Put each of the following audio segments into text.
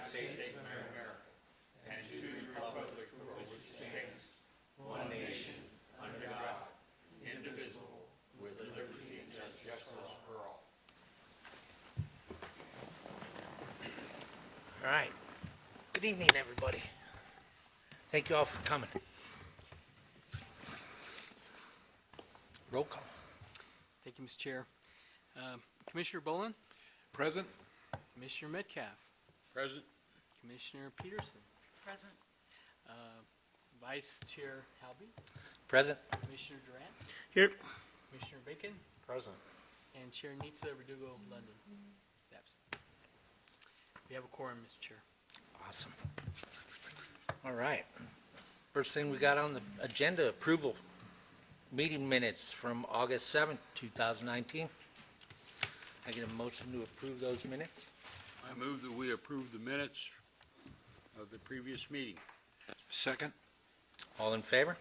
States of America and to the republic for which it stands, one nation, under God, indivisible, with liberty and justice for all. All right. Good evening, everybody. Thank you all for coming. Roll call. Thank you, Mr. Chair. Commissioner Bolin? Present. Commissioner Metcalf? Present. Commissioner Peterson? Present. Vice Chair Halby? Present. Commissioner Durant? Here. Commissioner Bacon? Present. And Chair Nitsa Verdugo London? Absent. We have a quorum, Mr. Chair. Awesome. All right. First thing we got on the agenda, approval. Meeting minutes from August 7th, 2019. I get a motion to approve those minutes. I move that we approve the minutes of the previous meeting. Second. All in favor?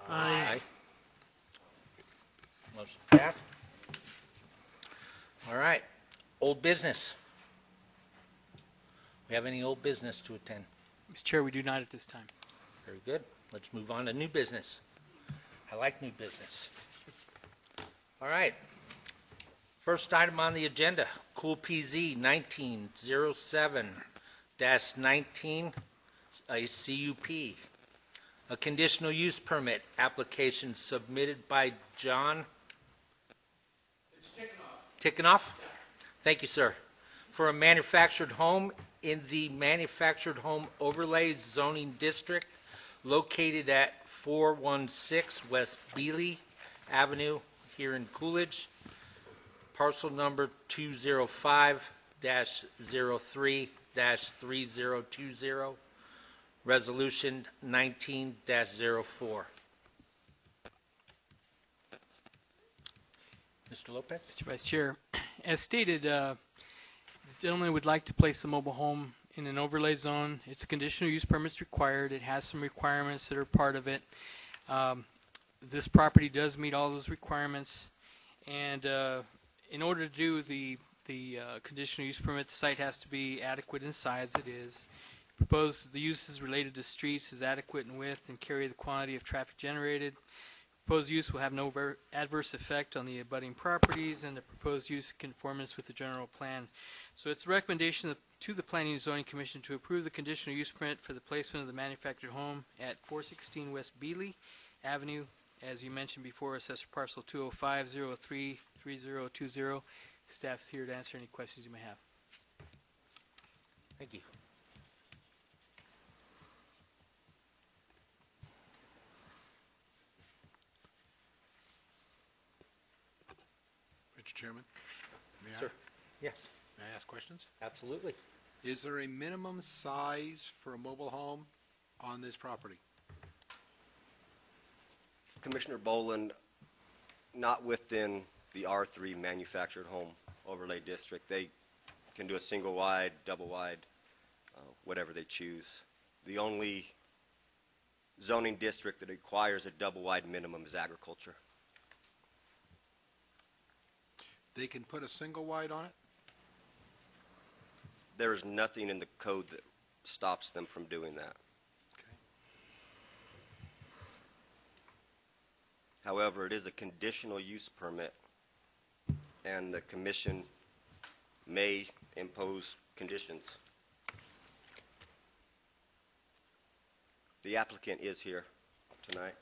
Aye. Motion passed. All right. Old business. We have any old business to attend? Mr. Chair, we do not at this time. Very good. Let's move on to new business. I like new business. All right. First item on the agenda, Cool PZ 1907-19, a CUP. A conditional use permit application submitted by John. It's kicking off. Ticking off? Thank you, sir. For a manufactured home in the manufactured home overlay zoning district located at 416 West Bealey Avenue here in Coolidge, parcel number 205-03-3020, resolution 19-04. Mr. Lopez? Mr. Vice Chair, as stated, the gentleman would like to place a mobile home in an overlay zone. It's a conditional use permit required. It has some requirements that are part of it. This property does meet all those requirements, and in order to do the conditional use permit, the site has to be adequate in size. It is. Proposed the uses related to streets is adequate in width and carry the quantity of traffic generated. Proposed use will have no adverse effect on the abutting properties, and the proposed use in conformance with the general plan. So it's a recommendation to the Planning and Zoning Commission to approve the conditional use permit for the placement of the manufactured home at 416 West Bealey Avenue, as you mentioned before, assessor parcel 205-03-3020. Staff's here to answer any questions you may have. Thank you. Mr. Chairman, may Sir. Yes, I ask questions? absolutely. Is there a minimum size for a mobile home on this property? Commissioner Boland, not within the R3 manufactured home overlay district. They can do a single wide, double wide, whatever they choose. The only zoning district that requires a double wide minimum is agriculture. They can put a single wide on it? There is nothing in the code that stops them from doing that. Okay. However, it is a conditional use permit, and the commission may impose conditions. The applicant is here tonight.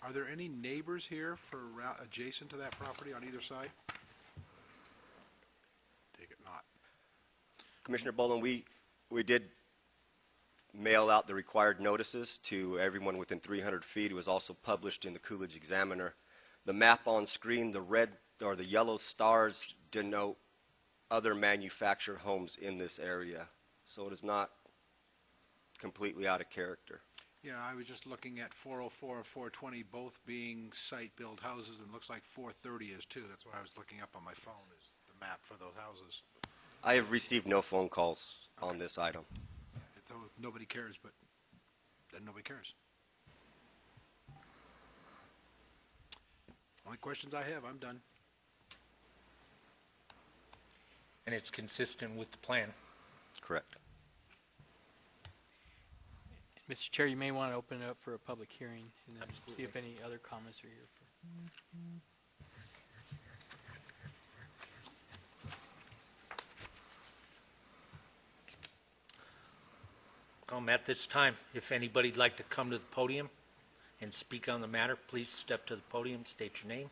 Are there any neighbors here for adjacent to that property on either side? Take it not. Commissioner Boland, we did mail out the required notices to everyone within 300 feet. It was also published in the Coolidge Examiner. The map on screen, the red or the yellow stars denote other manufactured homes in this area. So it is not completely out of character. Yeah, I was just looking at 404 and 420 both being site-built houses, and it looks like 430 is too. That's what I was looking up on my phone, is the map for those houses. I have received no phone calls on this item. So nobody cares, but then nobody cares. Only questions I have, I'm done. And it's consistent with the plan. Correct. Mr. Chair, you may want to open it up for a public hearing and then see Absolutely. if any other comments are here. At this time, if anybody'd like to come to the podium and speak on the matter, please step to the podium, state your name.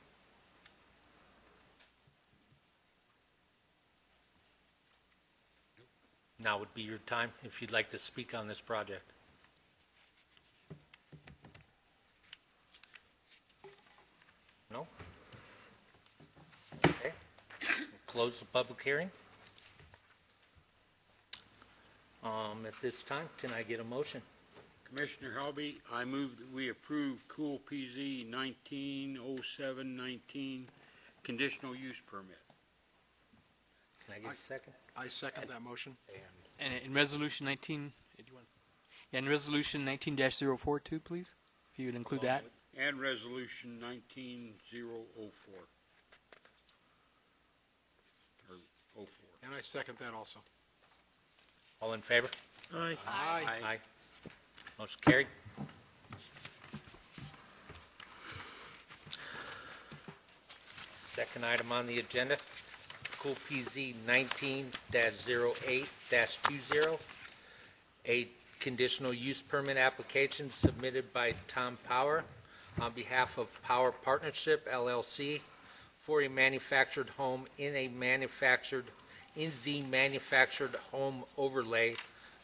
Now would be your time if you'd like to speak on this project. No? Okay. We'll close the public hearing. At this time, can I get a motion? Commissioner Helby, I move that we approve Cool PZ 190719 conditional use permit. Can I get a second? I second that motion. And in resolution 19, in resolution 19-042, please, if you would include that. And resolution 19004. Or 04. And I second that also. All in favor? Aye. Aye. Motion carried. Second item on the agenda, Cool PZ 19-08-20, a conditional use permit application submitted by Tom Power on behalf of Power Partnership LLC for a manufactured home in the manufactured home overlay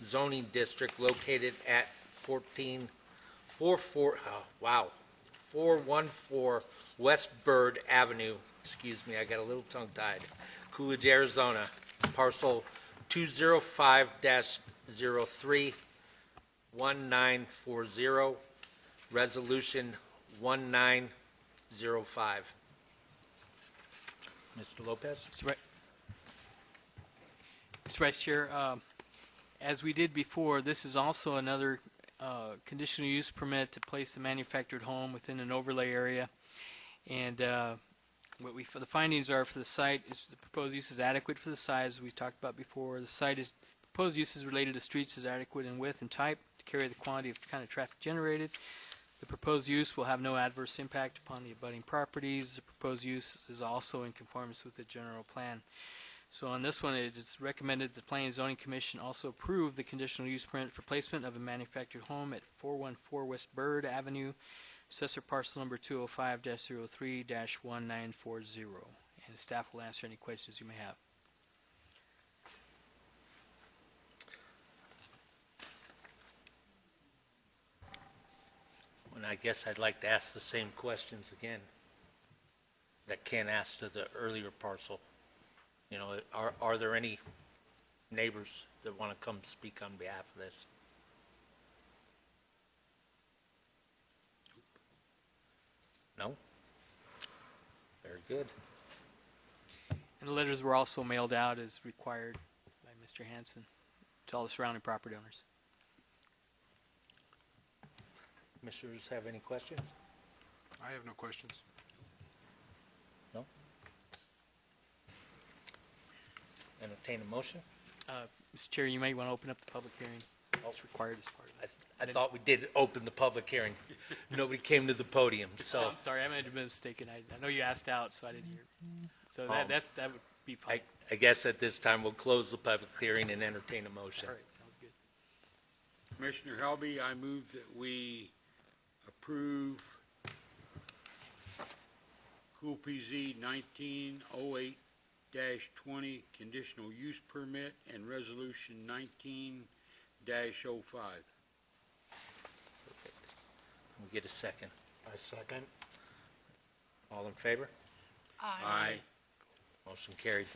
zoning district located at 414 West Bird Avenue. Excuse me, I got a little tongue-tied. Coolidge, Arizona, parcel 205-03-1940, resolution 1905. Mr. Lopez? Mr. Vice Chair, as we did before, this is also another conditional use permit to place a manufactured home within an overlay area. And for the findings are for the site is the proposed use is adequate for the size we talked about before. The site is proposed use is related to streets is adequate in width and type to carry the quantity of kind of traffic generated. The proposed use will have no adverse impact upon the abutting properties. The proposed use is also in conformance with the general plan. So on this one, it is recommended the Planning and Zoning Commission also approve the conditional use permit for placement of a manufactured home at 414 West Bird Avenue, assessor parcel number 205-03-1940. And staff will answer any questions you may have. And I guess I'd like to ask the same questions again that Ken asked to the earlier parcel. You know, are there any neighbors that want to come speak on behalf of this? No? Very good. And the letters were also mailed out as required by Mr. Hanson to all the surrounding property owners. Commissioners have any questions? I have no questions. No? Entertain a motion? Mr. Chair, you may want to open up the public hearing. It's required as part of it. I thought we did open the public hearing. Nobody came to the podium, so. I'm sorry, I might have been mistaken. I know you asked out, so I didn't hear. So that would be fine. I guess at this time we'll close the public hearing and entertain a motion. All right, sounds good. Commissioner Helby, I move that we approve Cool PZ 1908-20 conditional use permit and resolution 19-05. We'll get a second. I second. All in favor? Aye. Motion carried.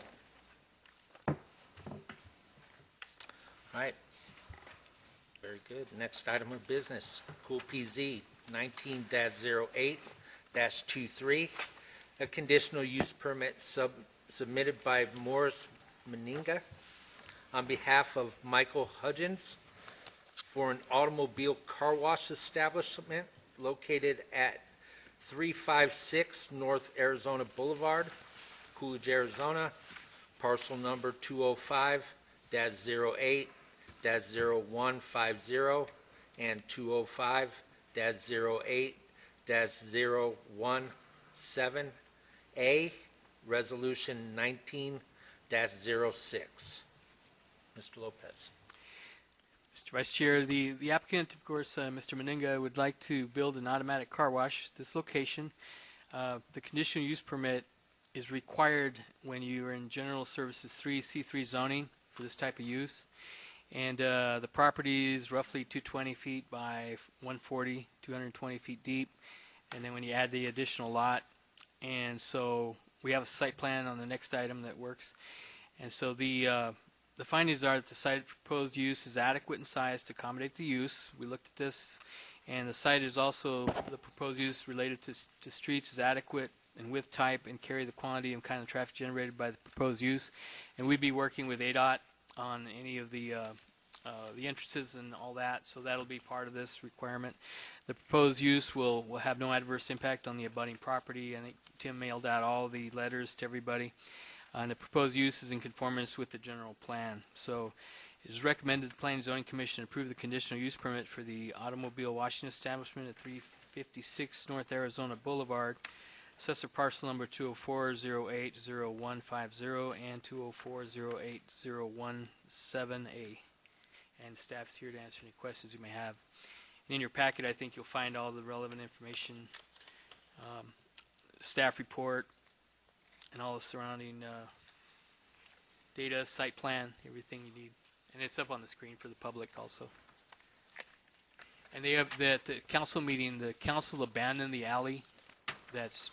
All right. Very good. Next item of business, Cool PZ 19-08-23, a conditional use permit submitted by Morris Meninga on behalf of Michael Hudgens for an automobile car wash establishment located at 356 North Arizona Boulevard, Coolidge, Arizona, parcel number 205-08-0150 and 205-08-017A, Resolution 19-06. Mr. Lopez. Mr. Vice Chair, the applicant, of course, Mr. Meninga, would like to build an automatic car wash at this location. The conditional use permit is required when you are in General Services 3 C3 zoning for this type of use. And the property is roughly 220 feet by 140, 220 feet deep. And then when you add the additional lot, and so we have a site plan on the next item that works. And so the findings are that the site proposed use is adequate in size to accommodate the use. We looked at this, and the site is also, the proposed use related to streets is adequate in width, type, and carry the quantity and kind of traffic generated by the proposed use. And we'd be working with ADOT on any of the entrances and all that, so that'll be part of this requirement. The proposed use will have no adverse impact on the abutting property. I think Tim mailed out all the letters to everybody. And the proposed use is in conformance with the general plan. So it is recommended the Planning and Zoning Commission approve the conditional use permit for the automobile washing establishment at 356 North Arizona Boulevard, assessor parcel number 204-08-0150 and 204-08-017A. And staff's here to answer any questions you may have. And in your packet, I think you'll find all the relevant information, staff report, and all the surrounding data, site plan, everything you need. And it's up on the screen for the public also. And they have at the council meeting, the council abandoned the alley that's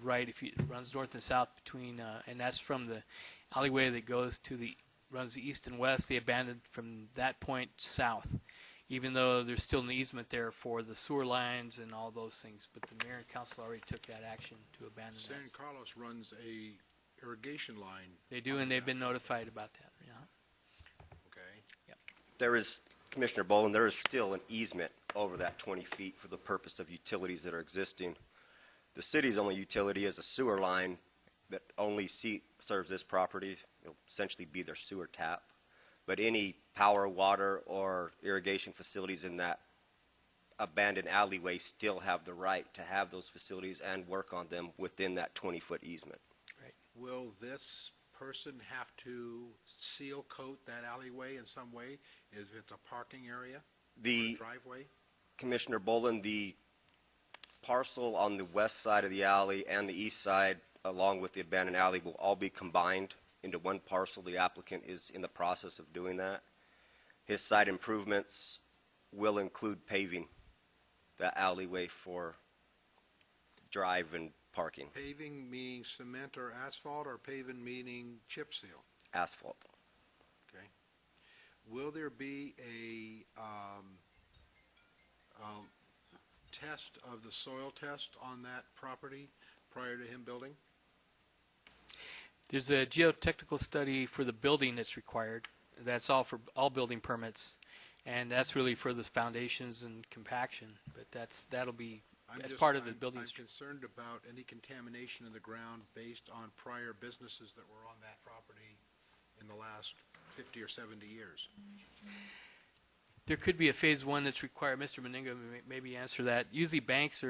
right, if it runs north and south between, and that's from the alleyway that goes to runs the east and west. They abandoned from that point south, even though there's still an easement there for the sewer lines and all those things. But the mayor and council already took that action to abandon that. San Carlos runs a irrigation line. They do, and they've been notified about that. Yeah. Okay. There is, Commissioner Boland, there is still an easement over that 20 feet for the purpose of utilities that are existing. The city's only utility is a sewer line that only serves this property. It'll essentially be their sewer tap. But any power, water, or irrigation facilities in that abandoned alleyway still have the right to have those facilities and work on them within that 20-foot easement. Right. Will this person have to seal coat that alleyway in some way if it's a parking area or a driveway? Commissioner Boland, the parcel on the west side of the alley and the east side, along with the abandoned alley, will all be combined into one parcel. The applicant is in the process of doing that. His site improvements will include paving the alleyway for drive and parking. Paving meaning cement or asphalt, or paving meaning chip seal? Asphalt. Okay. Will there be a test of the soil test on that property prior to him building? There's a geotechnical study for the building that's required. That's all for all building permits, and that's really for the foundations and compaction. But that'll be as part of the building. I'm concerned about any contamination in the ground based on prior businesses that were on that property in the last 50 or 70 years. There could be a phase one that's required. Mr. Meninga maybe answer that. Usually banks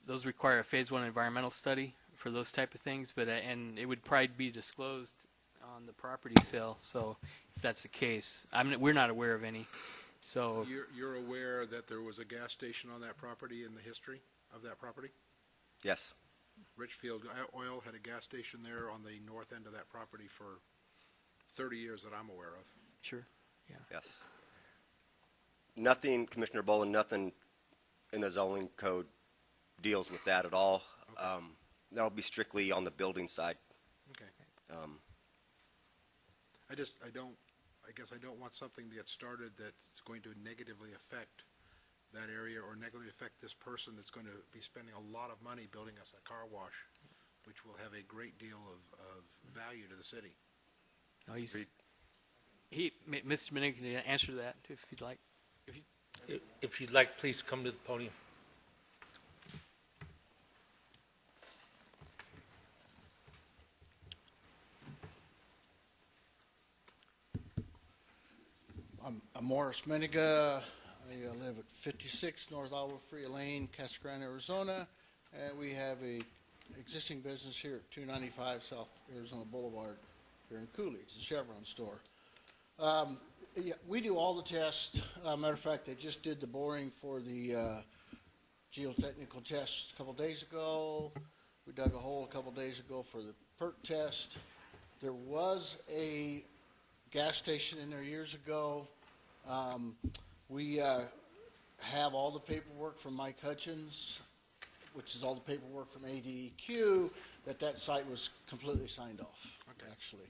those require a phase one environmental study for those type of things, but and it would probably be disclosed on the property sale. So if that's the case, we're not aware of any. So you're aware that there was a gas station on that property in the history of that property? Yes. Richfield Oil had a gas station there on the north end of that property for 30 years that I'm aware of. Sure. Yeah. Yes. Nothing, Commissioner Boland, nothing in the zoning code deals with that at all. Okay. That'll be strictly on the building side. Okay. I guess I don't want something to get started that's going to negatively affect that area or negatively affect this person that's going to be spending a lot of money building us a car wash, which will have a great deal of value to the city. No, Mr. Meninga can answer that if you'd like. If you'd like, please come to the podium. I'm Morris Meninga. I I live at 56 North Iowa Free Lane, Casa Grande, Arizona, and we have a existing business here at 295 South Arizona Boulevard here in Coolidge, the Chevron store. Yeah, we do all the tests. Matter of fact, they just did the boring for the geotechnical test a couple days ago. We dug a hole a couple days ago for the PERT test. There was a gas station in there years ago. We have all the paperwork from Mike Hutchins, which is all the paperwork from ADEQ, that site was completely signed off, Okay. actually.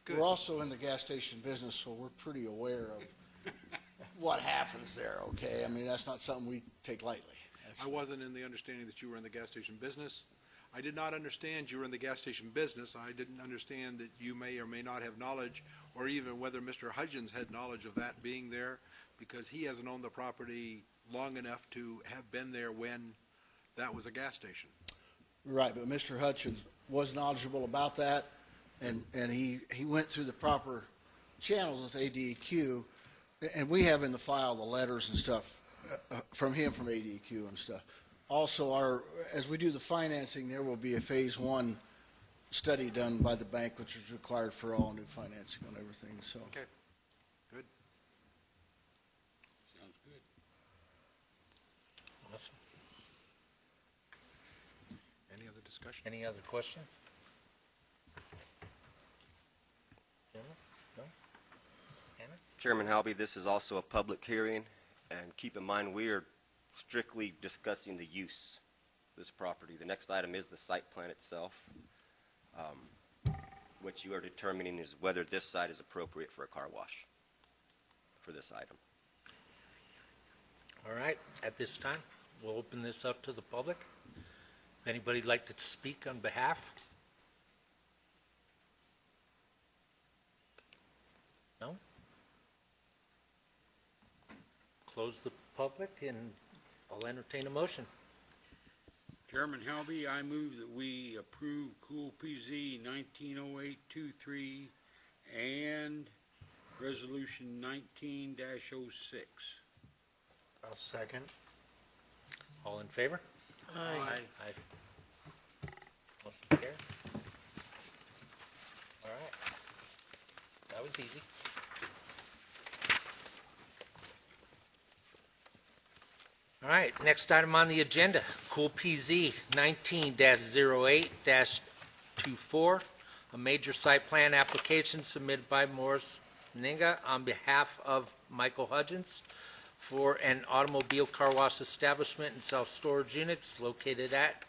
Good. We're also in the gas station business, so we're pretty aware of what happens there, okay? I mean, that's not something we take lightly. I Actually. wasn't in the understanding that you were in the gas station business. I did not understand you were in the gas station business. I didn't understand that you may or may not have knowledge, or even whether Mr. Hudgens had knowledge of that being there, because he hasn't owned the property long enough to have been there when that was a gas station. Right, but Mr. Hutchins was knowledgeable about that, and he went through the proper channels with ADEQ, and we have in the file the letters and stuff from him from ADEQ and stuff. Also, as we do the financing, there will be a phase 1 study done by the bank, which is required for all new financing and everything. So, Okay, good. Sounds good. Awesome. Any other discussion? Any other questions? Gentlemen? No? Hannah? Chairman Halby, this is also a public hearing, and keep in mind, we are strictly discussing the use of this property. The next item is the site plan itself. What you are determining is whether this site is appropriate for a car wash for this item. All right, at this time, we'll open this up to the public. If anybody'd like to speak on behalf? No? Close the public, and I'll entertain a motion. Chairman Halby, I move that we approve Cool PZ 190823 and Resolution 19-06. I'll second. All in favor? Aye. Aye. Motion carried. All right. That was easy. All right, next item on the agenda, Cool PZ 19-08-24, a major site plan application submitted by Morris Ninga on behalf of Michael Hudgens for an automobile car wash establishment and self-storage units located at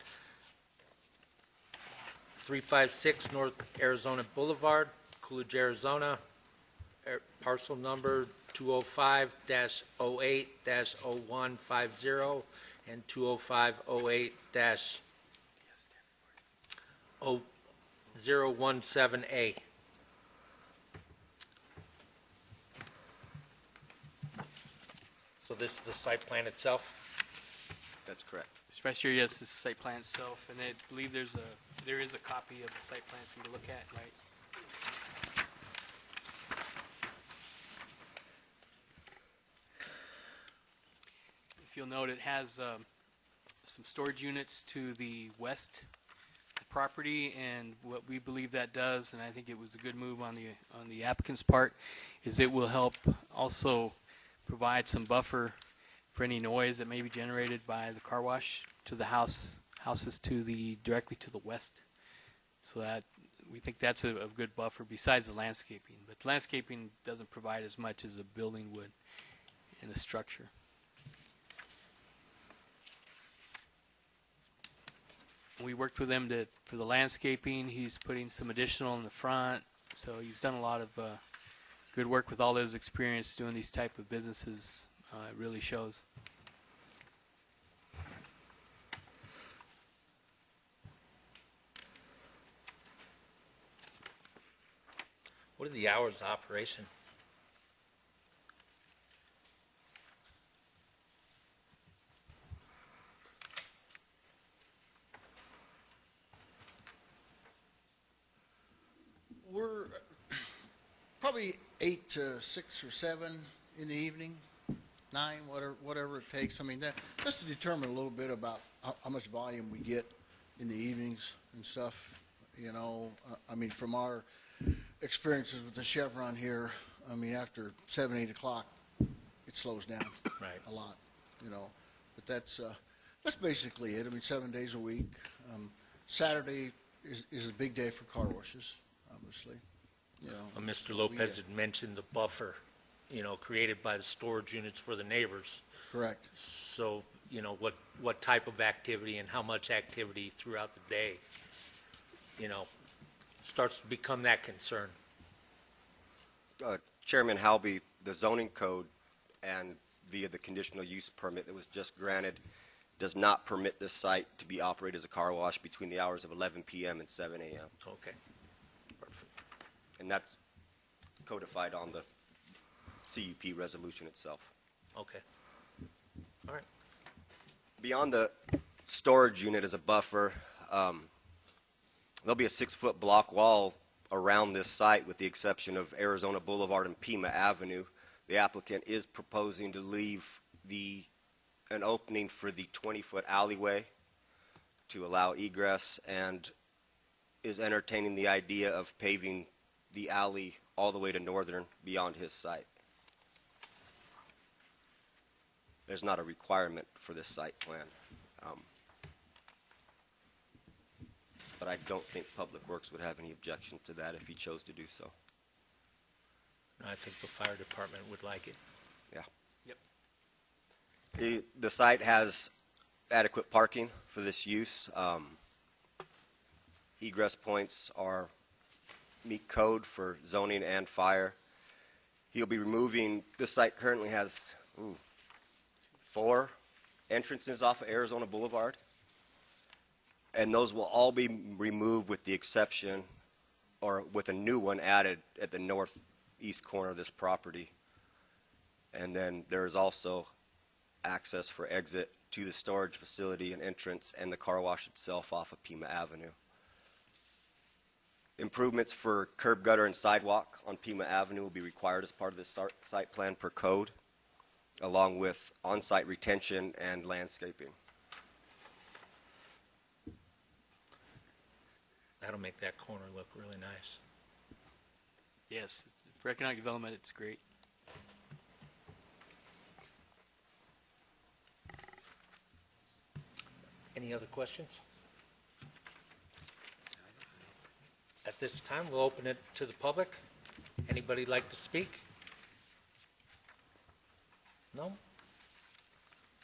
356 North Arizona Boulevard, Coolidge, Arizona, parcel number 205-08-0150 and 205-08-017A. So this is the site plan itself? That's correct. Mr. Vice Chair, yes, this is the site plan itself, and I believe there is a copy of the site plan for you to look at, right? If you'll note, it has some storage units to the west of the property, and what we believe that does, and I think it was a good move on the applicant's part, is it will help also provide some buffer for any noise that may be generated by the car wash to the houses directly to the west. So that we think that's a good buffer besides the landscaping. But the landscaping doesn't provide as much as a building would in a structure. We worked with him for the landscaping. He's putting some additional in the front. So he's done a lot of good work with all his experience doing these type of businesses. It really shows. What are the hours of operation? we're probably 8 to 6 or 7 in the evening. 9, whatever it takes. I mean, that's to determine a little bit about how much volume we get in the evenings and stuff, you know. I mean, from our experiences with the Chevron here, I mean, after 7, 8 o'clock, it slows down Right. a lot, you know. But that's basically it. I mean, 7 days a week. Saturday is a big day for car washes, obviously. You know, Mr. Lopez had mentioned the buffer, you know, created by the storage units for the neighbors. correct. So, you know, what type of activity and how much activity throughout the day, you know, starts to become that concern. Chairman Halby, the zoning code and via the conditional use permit that was just granted does not permit this site to be operated as a car wash between the hours of 11 p.m. and 7 a.m. Okay. Perfect. And that's codified on the CUP resolution itself. Okay. All right. Beyond the storage unit as a buffer, there'll be a 6-foot block wall around this site with the exception of Arizona Boulevard and Pima Avenue. The applicant is proposing to leave an opening for the 20-foot alleyway to allow egress and is entertaining the idea of paving the alley all the way to Northern beyond his site. There's not a requirement for this site plan. But I don't think Public Works would have any objection to that if he chose to do so. I think the fire department would like it. Yeah. Yep. The site has adequate parking for this use. Egress points meet code for zoning and fire. He'll be removing, this site currently has 4 entrances off of Arizona Boulevard. And those will all be removed with the exception, or with a new one added at the northeast corner of this property. And then there is also access for exit to the storage facility and entrance and the car wash itself off of Pima Avenue. Improvements for curb, gutter, and sidewalk on Pima Avenue will be required as part of this site plan per code, along with on-site retention and landscaping. That'll make that corner look really nice. Yes, for economic development, it's great. Any other questions? At this time, we'll open it to the public. Anybody like to speak? No?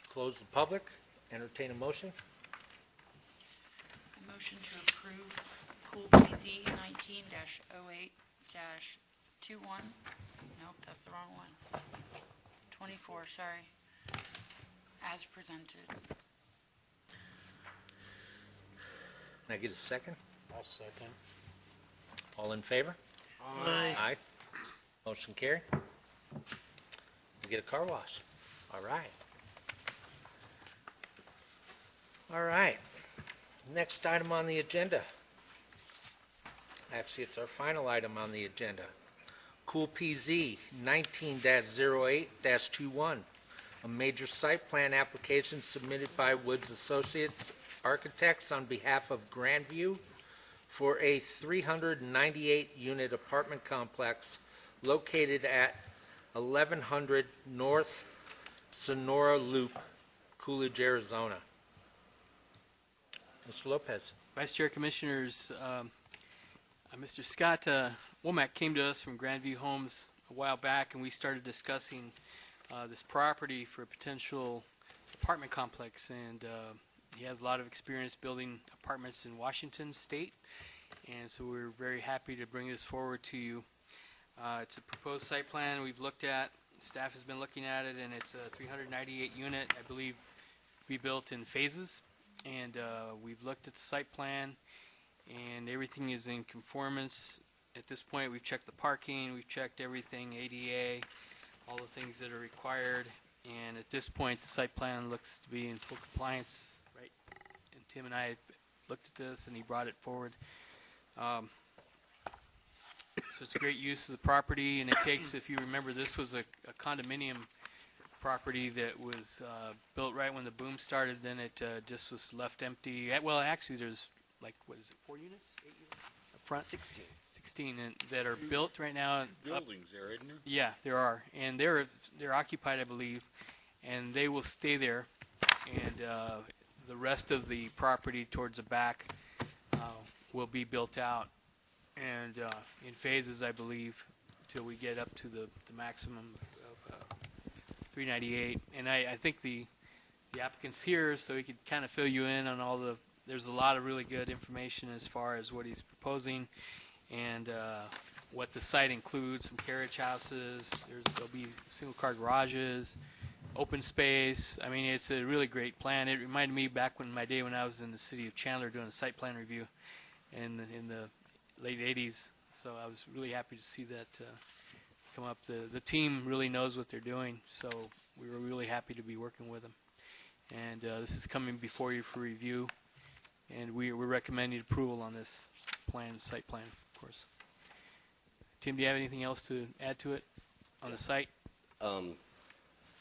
Close the public. Entertain a motion. A motion to approve Cool PZ 19-08-21. Nope, that's the wrong one. 24, sorry. As presented. Can I get a second? I'll second. All in favor? Aye. Aye. Motion carried. We get a car wash. All right. All right. Next item on the agenda. Actually, it's our final item on the agenda. Cool PZ 19-08-21, a major site plan application submitted by Woods Associates Architects on behalf of Grandview for a 398-unit apartment complex located at 1100 North Sonora Loop, Coolidge, Arizona. Mr. Lopez. Vice Chair, Commissioners, Mr. Scott Womack came to us from Grandview Homes a while back, and we started discussing this property for a potential apartment complex. And he has a lot of experience building apartments in Washington State, and so we're very happy to bring this forward to you. It's a proposed site plan we've looked at. Staff has been looking at it, and it's a 398 unit, I believe, be built in phases. And we've looked at the site plan, and everything is in conformance. At this point, we've checked the parking, we've checked everything, ADA, all the things that are required. And at this point, the site plan looks to be in full compliance, right? And Tim and I looked at this, and he brought it forward. So it's a great use of the property, and it takes, if you remember, this was a condominium property that was built right when the boom started. Then it just was left empty. Well, actually, there's like, what is it, 4 units, 8 units up front? 16 that are built right now. Buildings there, isn't there? Yeah, there are, and they're occupied, I believe, and they will stay there. And the rest of the property towards the back will be built out, and in phases, I believe, till we get up to the maximum of 398. And I think the applicant's here, so he could kind of fill you in on all the. There's a lot of really good information as far as what he's proposing, and what the site includes: some carriage houses. There'll be single-car garages, open space. I mean, it's a really great plan. It reminded me back when I was in the city of Chandler doing a site plan review in the late 80s. So I was really happy to see that come up. The team really knows what they're doing, so we were really happy to be working with them. And this is coming before you for review, and we're recommending approval on this plan, site plan, of course. Tim, do you have anything else to add to it on the site?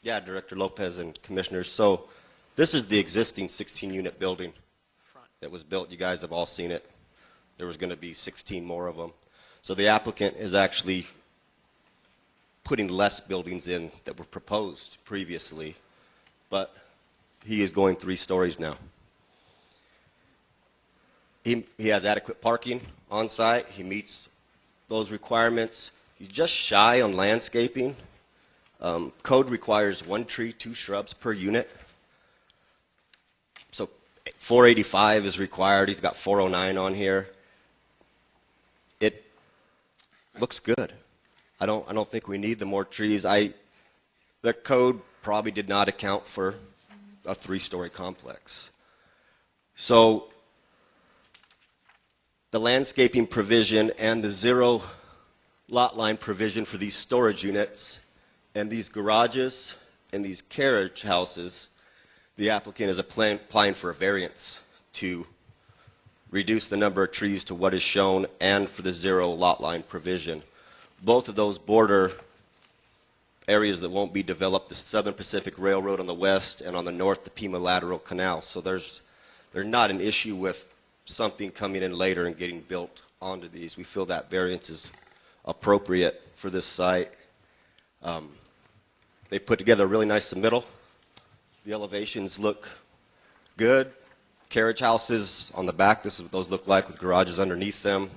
Yeah, Director Lopez and Commissioners. So this is the existing 16-unit building that was built. You guys have all seen it. There was going to be 16 more of them. So the applicant is actually putting less buildings in that were proposed previously, but he is going 3 stories now. He has adequate parking on site. He meets those requirements. He's just shy on landscaping. Code requires 1 tree, 2 shrubs per unit. So 485 is required. He's got 409 on here. It looks good. I don't think we need the more trees. The code probably did not account for a 3-story complex. So the landscaping provision and the 0 lot line provision for these storage units and these garages and these carriage houses, the applicant is applying for a variance to reduce the number of trees to what is shown and for the 0 lot line provision. Both of those border areas that won't be developed, the Southern Pacific Railroad on the west, and on the north, the Pima Lateral Canal. So there's not an issue with something coming in later and getting built onto these. We feel that variance is appropriate for this site. They put together a really nice submittal. The elevations look good. Carriage houses on the back, this is what those look like with garages underneath them.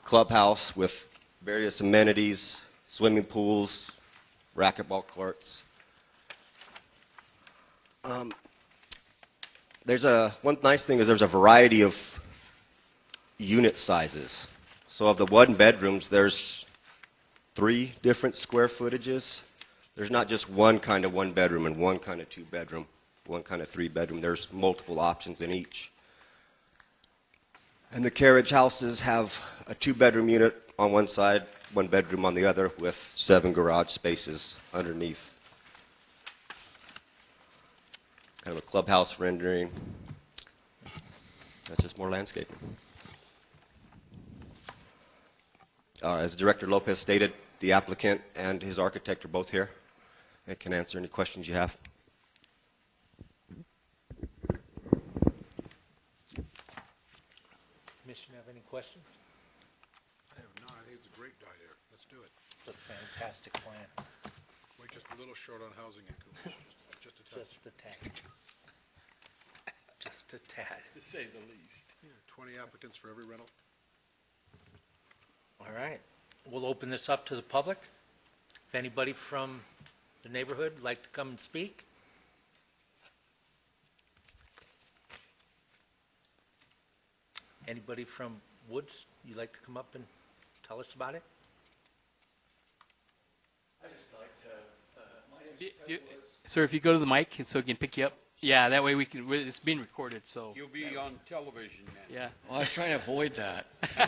Clubhouse with various amenities, swimming pools, racquetball courts. One nice thing is there's a variety of unit sizes. So of the 1 bedrooms, there's 3 different square footages. There's not just one kind of 1 bedroom and one kind of 2 bedroom, one kind of 3 bedroom. There's multiple options in each. And the carriage houses have a 2-bedroom unit on one side, 1 bedroom on the other, with 7 garage spaces underneath. Kind of a clubhouse rendering. That's just more landscaping. As Director Lopez stated, the applicant and his architect are both here and can answer any questions you have. Commissioner, have any questions? I have not. I think it's a great idea. Let's do it. It's a fantastic plan. We're just a little short on housing in Coolidge. Just a touch. Just a tad. Just a tad. To say the least. 20 applicants for every rental. All right. We'll open this up to the public. If anybody from the neighborhood would like to come and speak. Anybody from Woods, you'd like to come up and tell us about it? I just like to, my name's Fred Woods. Sir, if you go to the mic so we can pick you up. Yeah, that way we can. It's being recorded, so. You'll be on television, man. Yeah. Well, I was trying to avoid that. So.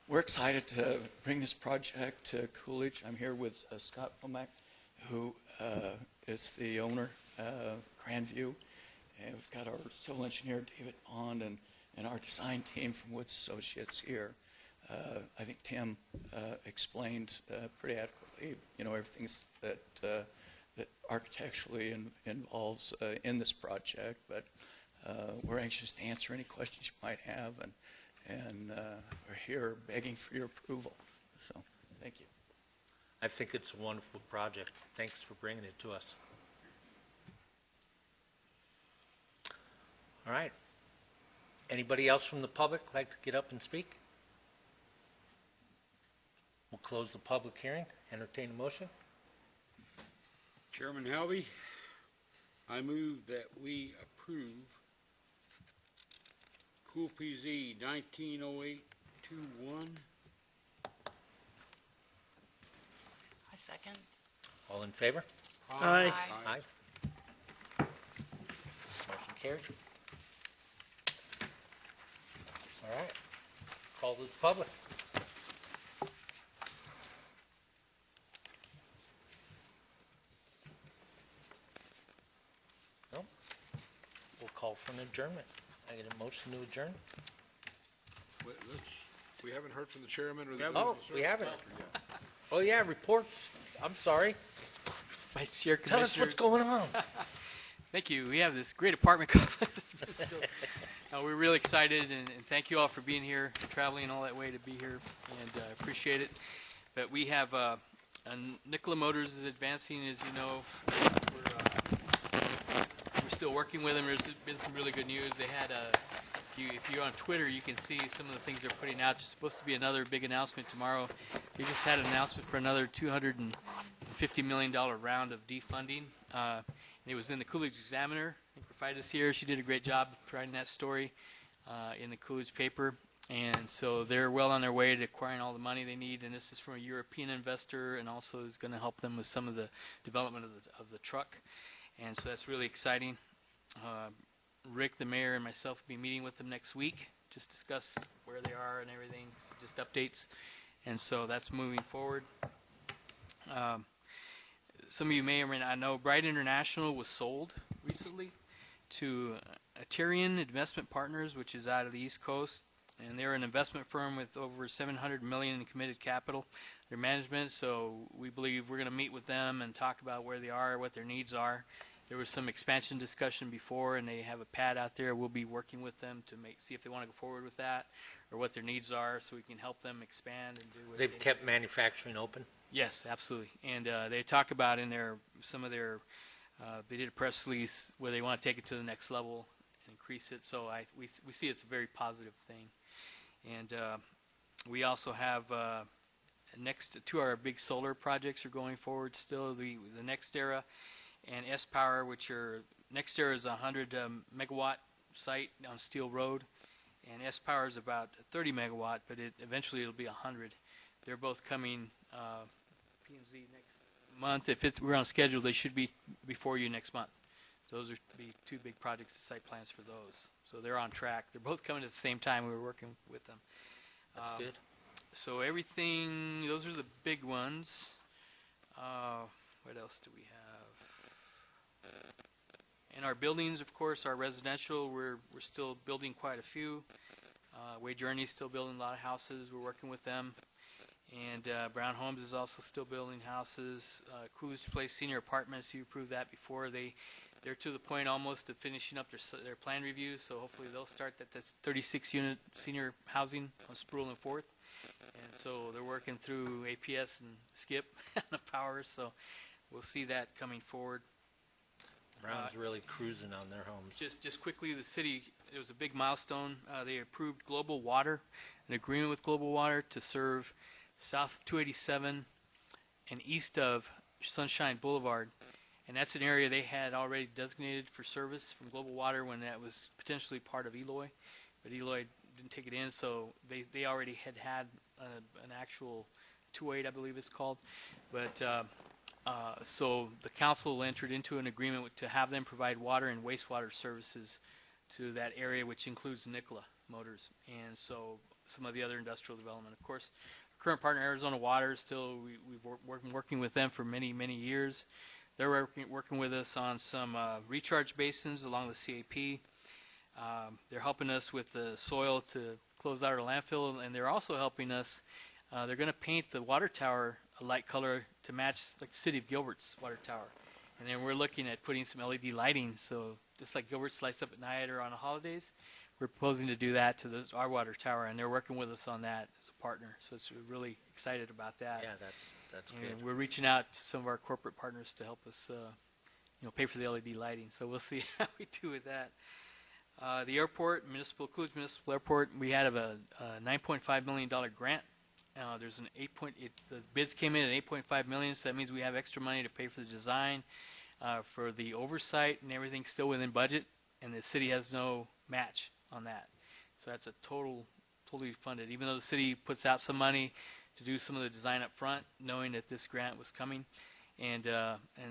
We're excited to bring this project to Coolidge. I'm here with Scott Pomack, who is the owner of Grandview. And we've got our civil engineer, David Bond, and our design team from Woods Associates here. I think Tim explained pretty adequately, everything that architecturally involves in this project, but we're anxious to answer any questions you might have, and we're here begging for your approval. So, thank you. I think it's a wonderful project. Thanks for bringing it to us. All right. Anybody else from the public like to get up and speak? We'll close the public hearing. Entertain a motion. Chairman Halby, I move that we approve Cool PZ 190821. I second. All in favor? Aye. Aye. Motion carried. All right. Call to the public. No? We'll call for an adjournment. I get a motion to adjourn? We haven't heard from the chairman or the. Oh, we haven't. yet. Oh, yeah, reports. I'm sorry. Vice Chair, Tell us what's going on. Thank you. We have this great apartment complex. We're really excited, and thank you all for being here, traveling all that way to be here, and appreciate it. But we have Nikola Motors is advancing, as you know. We're still working with them. There's been some really good news. They had if you're on Twitter, you can see some of the things they're putting out. There's supposed to be another big announcement tomorrow. They just had an announcement for another $250 million round of defunding. And it was in the Coolidge Examiner. I think Rafaida's here. She did a great job writing that story in the Coolidge paper. And so they're well on their way to acquiring all the money they need. And this is from a European investor, and also is going to help them with some of the development of the truck. And so that's really exciting. Rick, the mayor, and myself will be meeting with them next week. Just discuss where they are and everything. So just updates. And so that's moving forward. Some of you may or may not know, Bright International was sold recently to Tyrion Investment Partners, which is out of the East Coast, and they're an investment firm with over $700 million in committed capital. Their management, so we believe we're going to meet with them and talk about where they are, what their needs are. There was some expansion discussion before, and they have a pad out there. We'll be working with them to see if they want to go forward with that, or what their needs are, so we can help them expand and do what They've kept manufacturing open? Yes, absolutely. And they talk about in some of their, they did a press release where they want to take it to the next level and increase it. So we see it's a very positive thing. And we also have next to our big solar projects are going forward still. The NextEra and S-Power, which are, NextEra is a 100 megawatt site on Steel Road, and S-Power is about 30 megawatt, but eventually it'll be 100. They're both coming P&Z next month. If we're on schedule, they should be before you next month. Those are the two big projects, the site plans for those. So they're on track. They're both coming at the same time. We were working with them. That's good. So everything, those are the big ones. What else do we have? In our buildings, of course, our residential, we're still building quite a few. Wade Journey's still building a lot of houses. We're working with them. And Brown Homes is also still building houses. Coolidge Place Senior Apartments, you approved that before. They're to the point almost of finishing up their plan review, so hopefully they'll start this 36-unit senior housing on Sproul and 4th. And so they're working through APS and SCIP and the power, so we'll see that coming forward. Brown's really cruising on their homes. Just quickly, the city, it was a big milestone. They approved Global Water, an agreement with Global Water to serve south of 287 and east of Sunshine Boulevard. And that's an area they had already designated for service from Global Water when that was potentially part of Eloy. But Eloy didn't take it in, so they already had an actual 208, I believe it's called. But so the council entered into an agreement to have them provide water and wastewater services to that area, which includes Nikola Motors and so some of the other industrial development. Of course, current partner Arizona Water, still we've been working with them for many, many years. They're working with us on some recharge basins along the CAP. They're helping us with the soil to close out our landfill, and they're also helping us. They're going to paint the water tower a light color to match like the city of Gilbert's water tower. And then we're looking at putting some LED lighting, so just like Gilbert's lights up at night or on the holidays, we're proposing to do that to our water tower, and they're working with us on that as a partner. So it's we're really excited about that. Yeah, that's good. And we're reaching out to some of our corporate partners to help us, pay for the LED lighting. So we'll see how we do with that. The airport, Coolidge Municipal Airport, we had a $9.5 million grant. There's the bids came in at $8.5 million, so that means we have extra money to pay for the design, for the oversight, and everything still within budget, and the city has no match on that. So that's a totally funded, even though the city puts out some money to do some of the design up front, knowing that this grant was coming. And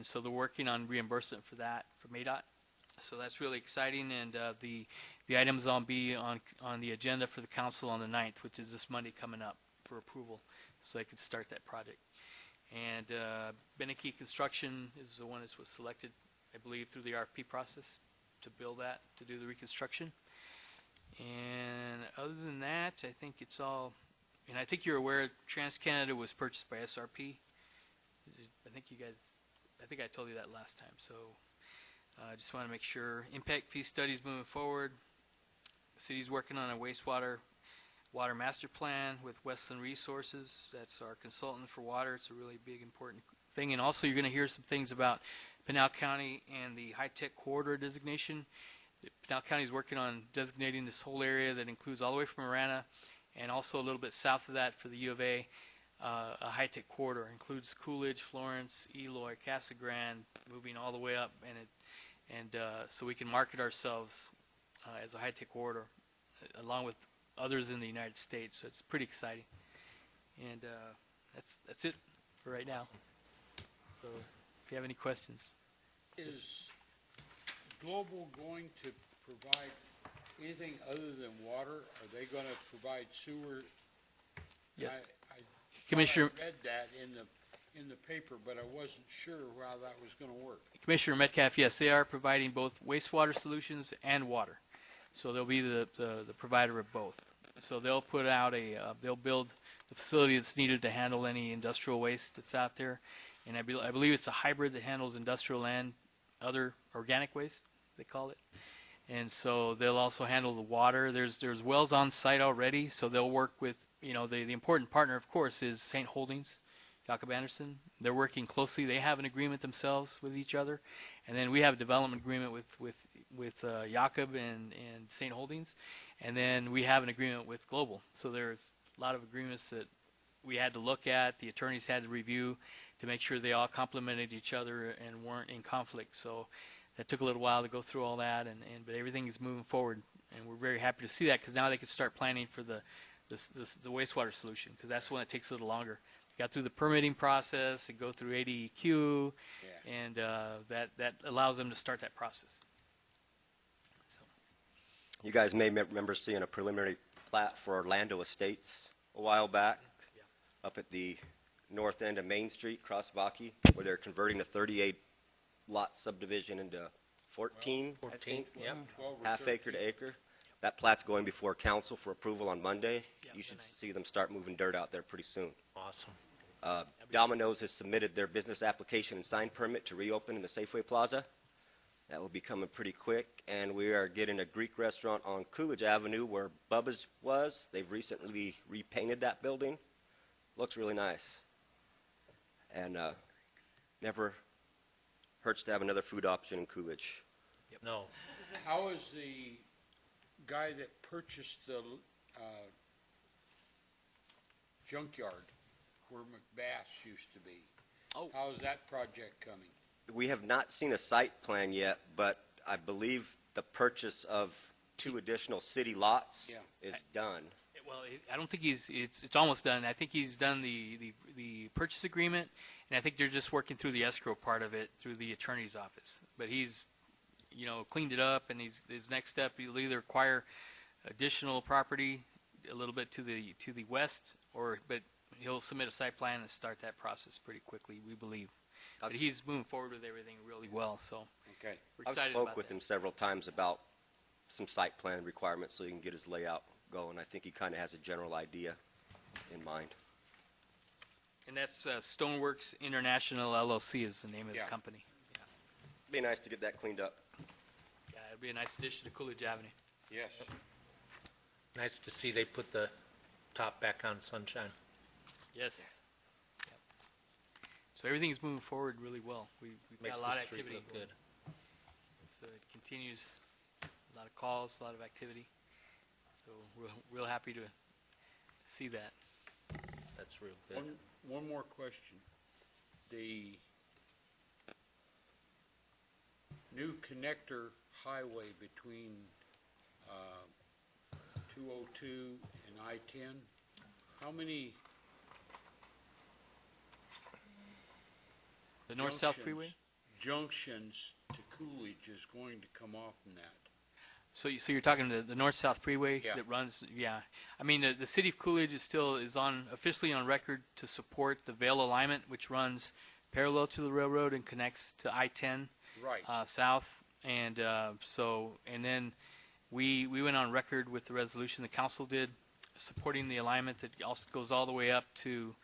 so they're working on reimbursement for that from MADOT. So that's really exciting, and the items will be on the agenda for the council on the 9th, which is this Monday coming up for approval, so they can start that project. And Beneke Construction is the one that was selected, I believe, through the RFP process to build that, to do the reconstruction. And other than that, I think it's all, and I think you're aware TransCanada was purchased by SRP. I think I told you that last time, so I just want to make sure. Impact fee studies moving forward. The city's working on a water master plan with Westland Resources. That's our consultant for water. It's a really big, important thing. And also you're going to hear some things about Pinal County and the high-tech corridor designation. Pinal County is working on designating this whole area that includes all the way from Marana and also a little bit south of that for the U of A. A high-tech corridor includes Coolidge, Florence, Eloy, Casa Grande, moving all the way up, and so we can market ourselves as a high-tech corridor, along with others in the United States. So it's pretty exciting, and that's it for right now. So if you have any questions, Is Global going to provide anything other than water? Are they going to provide sewer? yes, I Commissioner. read that in the paper, but I wasn't sure how that was going to work. Commissioner Metcalf, yes, they are providing both wastewater solutions and water. So they'll be the provider of both. So they'll put out they'll build the facility that's needed to handle any industrial waste that's out there. And I believe it's a hybrid that handles industrial and other organic waste, they call it. And so they'll also handle the water. There's wells on site already, so they'll work with, the important partner, of course, is St. Holdings, Jacob Anderson. They're working closely. They have an agreement themselves with each other. And then we have a development agreement with Jacob and St. Holdings. And then we have an agreement with Global. So there's a lot of agreements that we had to look at, the attorneys had to review to make sure they all complemented each other and weren't in conflict. So that took a little while to go through all that, but everything is moving forward. And we're very happy to see that, because now they can start planning for the wastewater solution, because that's the one that takes a little longer. Got through the permitting process and go through ADEQ, and that allows them to start that process. So. You guys may remember seeing a preliminary plat for Orlando Estates a while back, up at the north end of Main Street, Crossbaki, where they're converting a 38-lot subdivision into 14, I think, yep. half acre to acre. That plat's going before council for approval on Monday. Yep, You should see them start moving dirt out there pretty soon. Awesome. Domino's has submitted their business application and sign permit to reopen in the Safeway Plaza. That will be coming pretty quick. And we are getting a Greek restaurant on Coolidge Avenue where Bubba's was. They've recently repainted that building. Looks really nice. And never hurts to have another food option in Coolidge. No. How is the guy that purchased the junkyard where McBass used to be? Oh. How is that project coming? We have not seen a site plan yet, but I believe the purchase of 2 additional city lots is done. Well, I don't think it's almost done. I think he's done the purchase agreement, and I think they're just working through the escrow part of it through the attorney's office. But he's, cleaned it up, and his next step, he'll either acquire additional property a little bit to the west, but he'll submit a site plan and start that process pretty quickly, we believe. But he's moving forward with everything really well, so Okay. we're I've excited spoke about with that. him several times about some site plan requirements so he can get his layout go, and I think he kind of has a general idea in mind. And that's Stoneworks International LLC is the name of Yeah. the company. Be nice to get that cleaned up. Yeah, it'd be a nice addition to Coolidge Avenue. Yes. Nice to see they put the top back on Sunshine. Yes. Yep. So everything's moving forward really well. We've Makes got a lot the of street activity. look good. So it continues, a lot of calls, a lot of activity. So we're real happy to see that. That's real good. One more question. The new connector highway between 202 and I-10, how many The north-south freeway? junctions to Coolidge is going to come off in that? So you're talking the north-south freeway Yeah. that runs, yeah. I mean, the city of Coolidge is officially on record to support the Vail alignment, which runs parallel to the railroad and connects to I-10 Right. south. And then we went on record with the resolution the council did, supporting the alignment that also goes all the way up to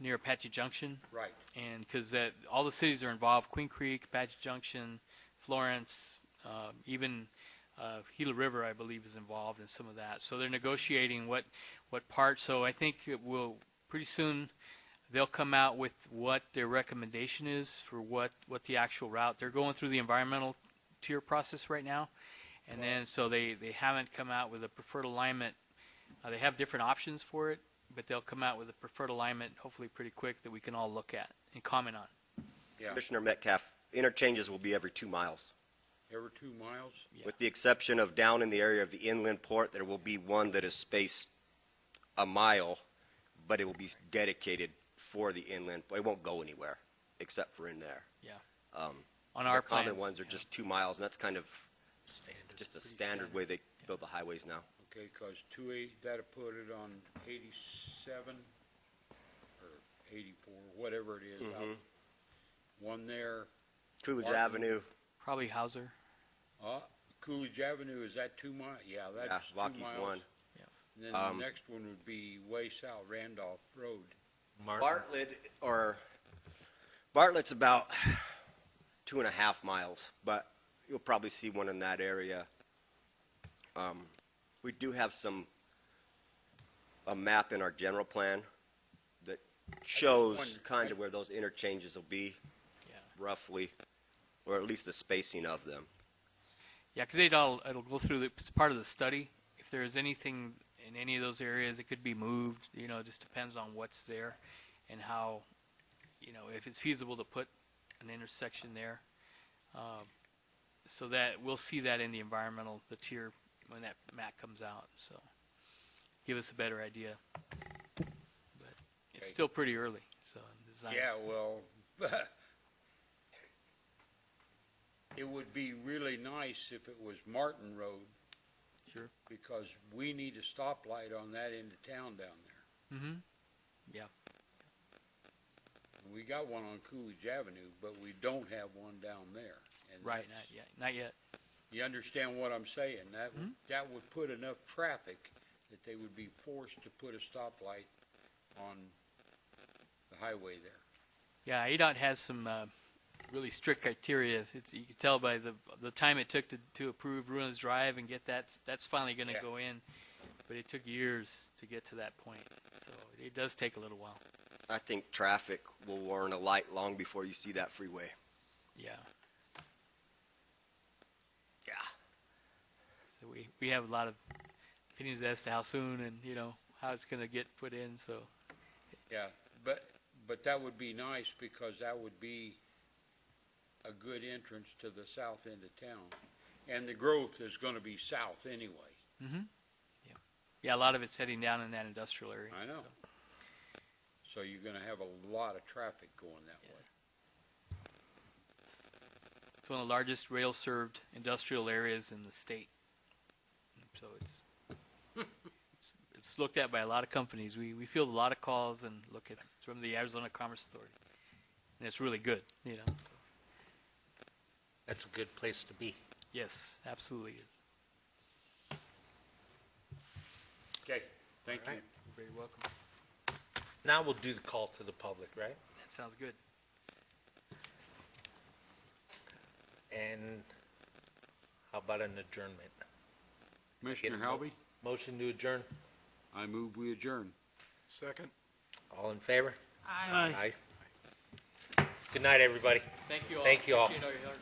near Apache Junction. Right. And because all the cities are involved, Queen Creek, Apache Junction, Florence, even Gila River, I believe, is involved in some of that. So they're negotiating what part. So I think it will pretty soon they'll come out with what their recommendation is for what the actual route. They're going through the environmental tier process right now, and then so they haven't come out with a preferred alignment. They have different options for it, but they'll come out with a preferred alignment hopefully pretty quick that we can all look at and comment on. Yeah. Commissioner Metcalf, interchanges will be every 2 miles. Every 2 miles? Yeah. With the exception of down in the area of the inland port, there will be one that is spaced a mile, but it will be dedicated for the inland. It won't go anywhere except for in there. Yeah. Um, On the our common plans, ones are yeah. just 2 miles, and that's kind of Standard. just a Pretty standard standard. way they build the highways now. Okay, because 28, that'll put it on 87 or 84, whatever it is. Mhm. One there. Coolidge Martin. Avenue, Probably Hauser. Coolidge Avenue, is that 2 miles? Yeah, yeah, that's 2 Rockies miles. 1. And then Um, the next one would be way south, Randolph Road. Martin. Bartlett's about 2.5 miles, but you'll probably see one in that area. We do have a map in our general plan that shows wondered- kind of where those interchanges will be, Yeah. roughly, or at least the spacing of them. Yeah, because it'll go through it's part of the study. If there is anything in any of those areas, it could be moved. It just depends on what's there and how, if it's feasible to put an intersection there. So that we'll see that in the tier when that map comes out. So give us a better idea. But it's Okay. still pretty early. So design. Yeah, well, it would be really nice if it was Martin Road, Sure. because we need a stoplight on that end of town down there. Mm-hmm. Yeah. We got one on Coolidge Avenue, but we don't have one down there. And Right. that's- Not yet. You understand what I'm saying? That would put enough traffic that they would be forced to put a stoplight on the highway there. Yeah, ADOT has some really strict criteria. You can tell by the time it took to approve Ruins Drive and get that's finally going to Yeah. go in, but it took years to get to that point. So it does take a little while. I think traffic will warrant a light long before you see that freeway. Yeah. Yeah. So we have a lot of opinions as to how soon and how it's going to get put in. So Yeah, but that would be nice, because that would be a good entrance to the south end of town. And the growth is going to be south anyway. yeah, a lot of it's heading down in that industrial area. I know. So. So you're going to have a lot of traffic going that Yeah. way. It's one of the largest rail-served industrial areas in the state. So it's looked at by a lot of companies. We field a lot of calls and look at it from the Arizona Commerce Authority, and it's really good. That's a good place to be. Yes, absolutely. Thank you. Alright. You're very welcome. Now we'll do the call to the public, right? That sounds good. And how about an adjournment? Commissioner Get a vote. Helby, Motion to adjourn. I move we adjourn. Second? All in favor? Aye. Aye. Good night, everybody. Thank you all. Thank you all. Appreciate all your help.